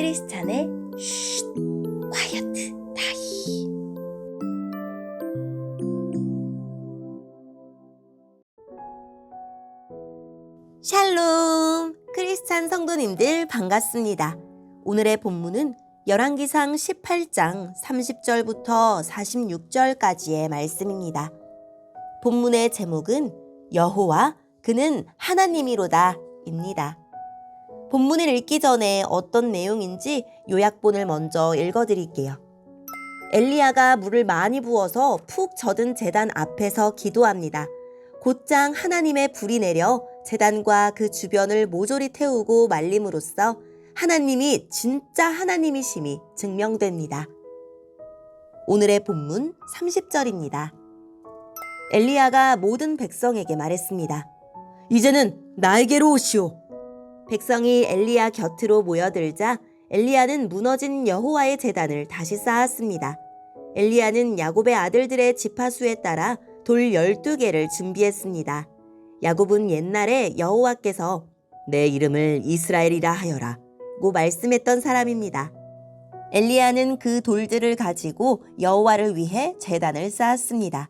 크리스찬의 쉿, 콰이어트 타임. 샬롬! 크리스찬 성도님들 반갑습니다. 오늘의 본문은 열왕기상 18장 30절부터 46절까지의 말씀입니다. 본문의 제목은 여호와 그는 하나님이로다 입니다. 본문을 읽기 전에 어떤 내용인지 요약본을 먼저 읽어드릴게요. 엘리야가 물을 많이 부어서 푹 젖은 제단 앞에서 기도합니다. 곧장 하나님의 불이 내려 제단과 그 주변을 모조리 태우고 말림으로써 하나님이 진짜 하나님이심이 증명됩니다. 오늘의 본문 30절입니다. 엘리야가 모든 백성에게 말했습니다. 이제는 나에게로 오시오. 백성이 엘리야 곁으로 모여들자 엘리야는 무너진 여호와의 제단을 다시 쌓았습니다. 엘리야는 야곱의 아들들의 지파수에 따라 돌 12개를 준비했습니다. 야곱은 옛날에 여호와께서 내 이름을 이스라엘이라 하여라 고 말씀했던 사람입니다. 엘리야는 그 돌들을 가지고 여호와를 위해 제단을 쌓았습니다.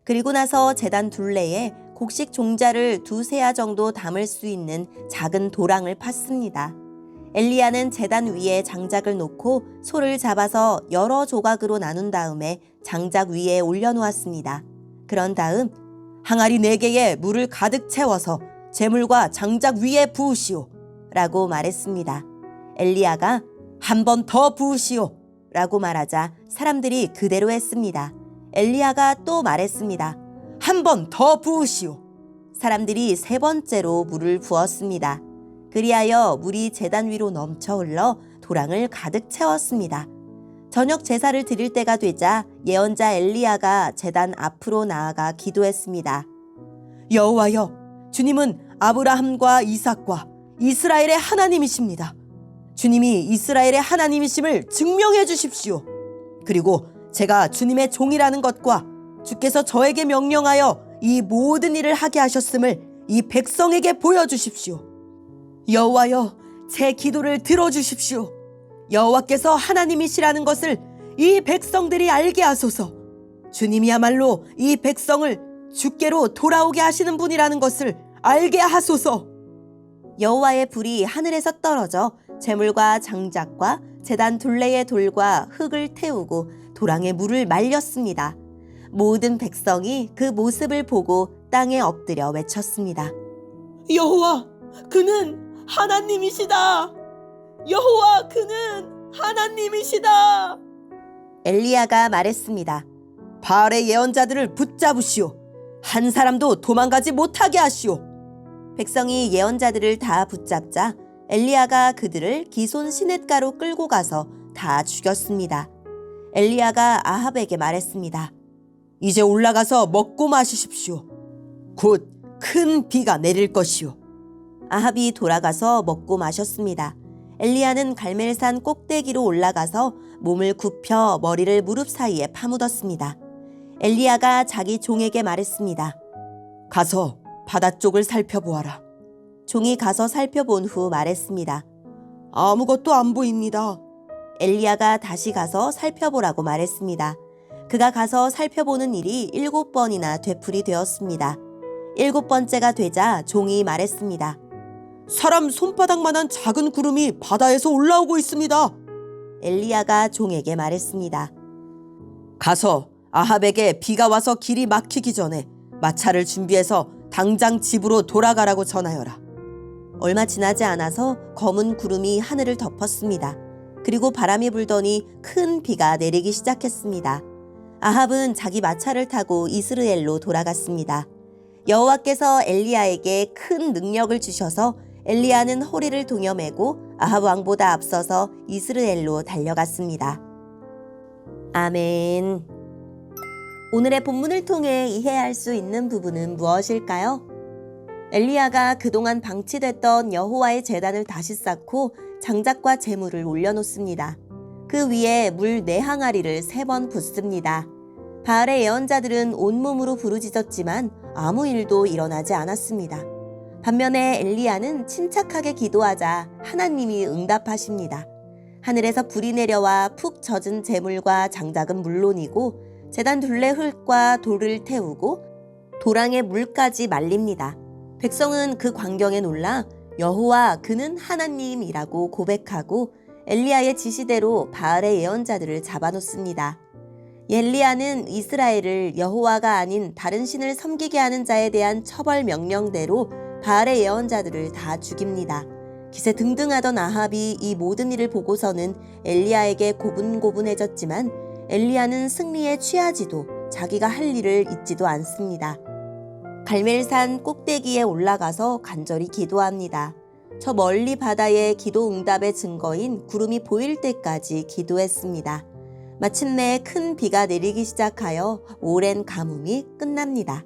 그리고 나서 제단 둘레에 곡식 종자를 2세아 정도 담을 수 있는 작은 도랑을 팠습니다. 엘리야는 제단 위에 장작을 놓고 소를 잡아서 여러 조각으로 나눈 다음에 장작 위에 올려놓았습니다. 그런 다음 항아리 4개에 물을 가득 채워서 제물과 장작 위에 부으시오 라고 말했습니다. 엘리야가 한 번 더 부으시오 라고 말하자 사람들이 그대로 했습니다. 엘리야가 또 말했습니다. 한 번 더 부으시오. 사람들이 3번째로 물을 부었습니다. 그리하여 물이 제단 위로 넘쳐 흘러 도랑을 가득 채웠습니다. 저녁 제사를 드릴 때가 되자 예언자 엘리야가 제단 앞으로 나아가 기도했습니다. 여호와여, 주님은 아브라함과 이삭과 이스라엘의 하나님이십니다. 주님이 이스라엘의 하나님이심을 증명해 주십시오. 그리고 제가 주님의 종이라는 것과 주께서 저에게 명령하여 이 모든 일을 하게 하셨음을 이 백성에게 보여주십시오. 여호와여, 제 기도를 들어주십시오. 여호와께서 하나님이시라는 것을 이 백성들이 알게 하소서. 주님이야말로 이 백성을 주께로 돌아오게 하시는 분이라는 것을 알게 하소서. 여호와의 불이 하늘에서 떨어져 제물과 장작과 제단 둘레의 돌과 흙을 태우고 도랑에 물을 말렸습니다. 모든 백성이 그 모습을 보고 땅에 엎드려 외쳤습니다. 여호와, 그는 하나님이시다. 여호와, 그는 하나님이시다. 엘리야가 말했습니다. 바알의 예언자들을 붙잡으시오. 한 사람도 도망가지 못하게 하시오. 백성이 예언자들을 다 붙잡자 엘리야가 그들을 기손 시냇가로 끌고 가서 다 죽였습니다. 엘리야가 아합에게 말했습니다. 이제 올라가서 먹고 마시십시오. 곧 큰 비가 내릴 것이오. 아합이 돌아가서 먹고 마셨습니다. 엘리야는 갈멜산 꼭대기로 올라가서 몸을 굽혀 머리를 무릎 사이에 파묻었습니다. 엘리야가 자기 종에게 말했습니다. 가서 바다 쪽을 살펴보아라. 종이 가서 살펴본 후 말했습니다. 아무것도 안 보입니다. 엘리야가 다시 가서 살펴보라고 말했습니다. 그가 가서 살펴보는 일이 7번이나 되풀이 되었습니다. 7번째가 되자 종이 말했습니다. 사람 손바닥만한 작은 구름이 바다에서 올라오고 있습니다. 엘리야가 종에게 말했습니다. 가서 아합에게 비가 와서 길이 막히기 전에 마차를 준비해서 당장 집으로 돌아가라고 전하여라. 얼마 지나지 않아서 검은 구름이 하늘을 덮었습니다. 그리고 바람이 불더니 큰 비가 내리기 시작했습니다. 아합은 자기 마차를 타고 이스라엘로 돌아갔습니다. 여호와께서 엘리야에게 큰 능력을 주셔서 엘리야는 허리를 동여매고 아합 왕보다 앞서서 이스라엘로 달려갔습니다. 아멘. 오늘의 본문을 통해 이해할 수 있는 부분은 무엇일까요? 엘리야가 그동안 방치됐던 여호와의 제단을 다시 쌓고 장작과 제물을 올려놓습니다. 그 위에 물 4항아리를 3번 붓습니다. 바알의 예언자들은 온몸으로 부르짖었지만 아무 일도 일어나지 않았습니다. 반면에 엘리야는 침착하게 기도하자 하나님이 응답하십니다. 하늘에서 불이 내려와 푹 젖은 재물과 장작은 물론이고 제단 둘레 흙과 돌을 태우고 도랑의 물까지 말립니다. 백성은 그 광경에 놀라 여호와 그는 하나님이라고 고백하고 엘리야의 지시대로 바알의 예언자들을 잡아놓습니다. 엘리야는 이스라엘을 여호와가 아닌 다른 신을 섬기게 하는 자에 대한 처벌 명령대로 바알의 예언자들을 다 죽입니다. 기세 등등하던 아합이 이 모든 일을 보고서는 엘리야에게 고분고분해졌지만 엘리야는 승리에 취하지도 자기가 할 일을 잊지도 않습니다. 갈멜산 꼭대기에 올라가서 간절히 기도합니다. 저 멀리 바다의 기도 응답의 증거인 구름이 보일 때까지 기도했습니다. 마침내 큰 비가 내리기 시작하여 오랜 가뭄이 끝납니다.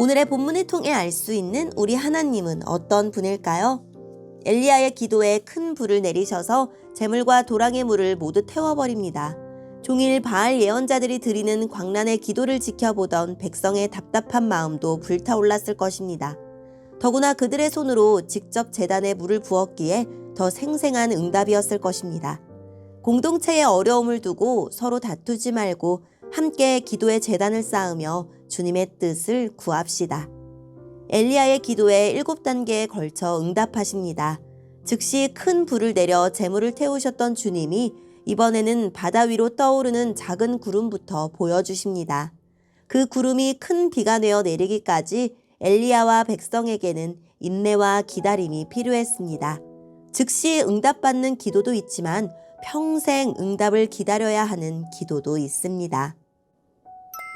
오늘의 본문을 통해 알 수 있는 우리 하나님은 어떤 분일까요? 엘리야의 기도에 큰 불을 내리셔서 재물과 도랑의 물을 모두 태워버립니다. 종일 바알 예언자들이 드리는 광란의 기도를 지켜보던 백성의 답답한 마음도 불타올랐을 것입니다. 더구나 그들의 손으로 직접 제단에 물을 부었기에 더 생생한 응답이었을 것입니다. 공동체의 어려움을 두고 서로 다투지 말고 함께 기도의 제단을 쌓으며 주님의 뜻을 구합시다. 엘리야의 기도에 7단계에 걸쳐 응답하십니다. 즉시 큰 불을 내려 재물을 태우셨던 주님이 이번에는 바다 위로 떠오르는 작은 구름부터 보여주십니다. 그 구름이 큰 비가 되어 내리기까지 엘리야와 백성에게는 인내와 기다림이 필요했습니다. 즉시 응답받는 기도도 있지만 평생 응답을 기다려야 하는 기도도 있습니다.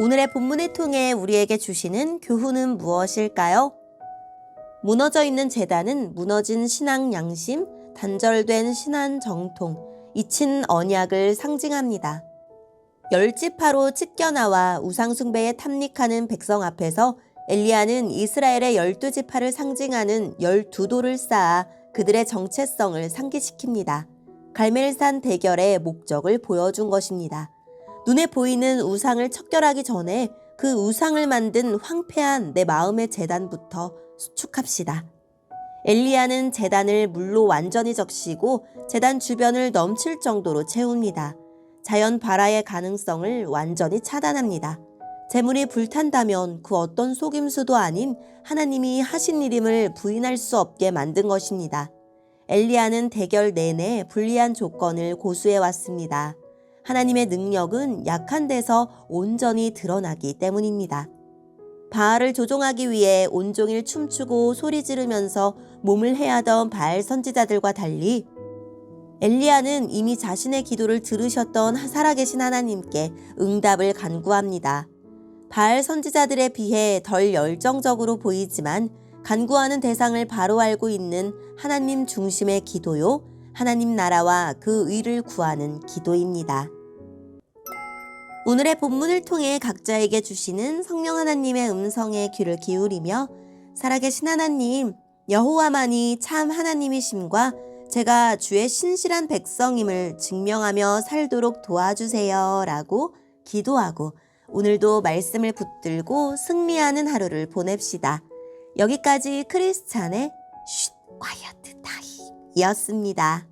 오늘의 본문을 통해 우리에게 주시는 교훈은 무엇일까요? 무너져 있는 제단은 무너진 신앙 양심, 단절된 신앙 정통, 잊힌 언약을 상징합니다. 10지파로 찢겨나와 우상숭배에 탐닉하는 백성 앞에서 엘리야는 이스라엘의 12지파를 상징하는 12돌을 쌓아 그들의 정체성을 상기시킵니다. 갈멜산 대결의 목적을 보여준 것입니다. 눈에 보이는 우상을 척결하기 전에 그 우상을 만든 황폐한 내 마음의 제단부터 수축합시다. 엘리야는 제단을 물로 완전히 적시고 제단 주변을 넘칠 정도로 채웁니다. 자연 발화의 가능성을 완전히 차단합니다. 재물이 불탄다면 그 어떤 속임수도 아닌 하나님이 하신 일임을 부인할 수 없게 만든 것입니다. 엘리야는 대결 내내 불리한 조건을 고수해 왔습니다. 하나님의 능력은 약한 데서 온전히 드러나기 때문입니다. 바알을 조종하기 위해 온종일 춤추고 소리 지르면서 몸을 해하던 바알 선지자들과 달리 엘리야는 이미 자신의 기도를 들으셨던 살아계신 하나님께 응답을 간구합니다. 바알 선지자들에 비해 덜 열정적으로 보이지만 간구하는 대상을 바로 알고 있는 하나님 중심의 기도요, 하나님 나라와 그 의를 구하는 기도입니다. 오늘의 본문을 통해 각자에게 주시는 성령 하나님의 음성에 귀를 기울이며 살아계신 하나님, 여호와만이 참 하나님이심과 제가 주의 신실한 백성임을 증명하며 살도록 도와주세요 라고 기도하고 오늘도 말씀을 붙들고 승리하는 하루를 보냅시다. 여기까지 크리스찬의 쉿 콰이어트 타임이었습니다.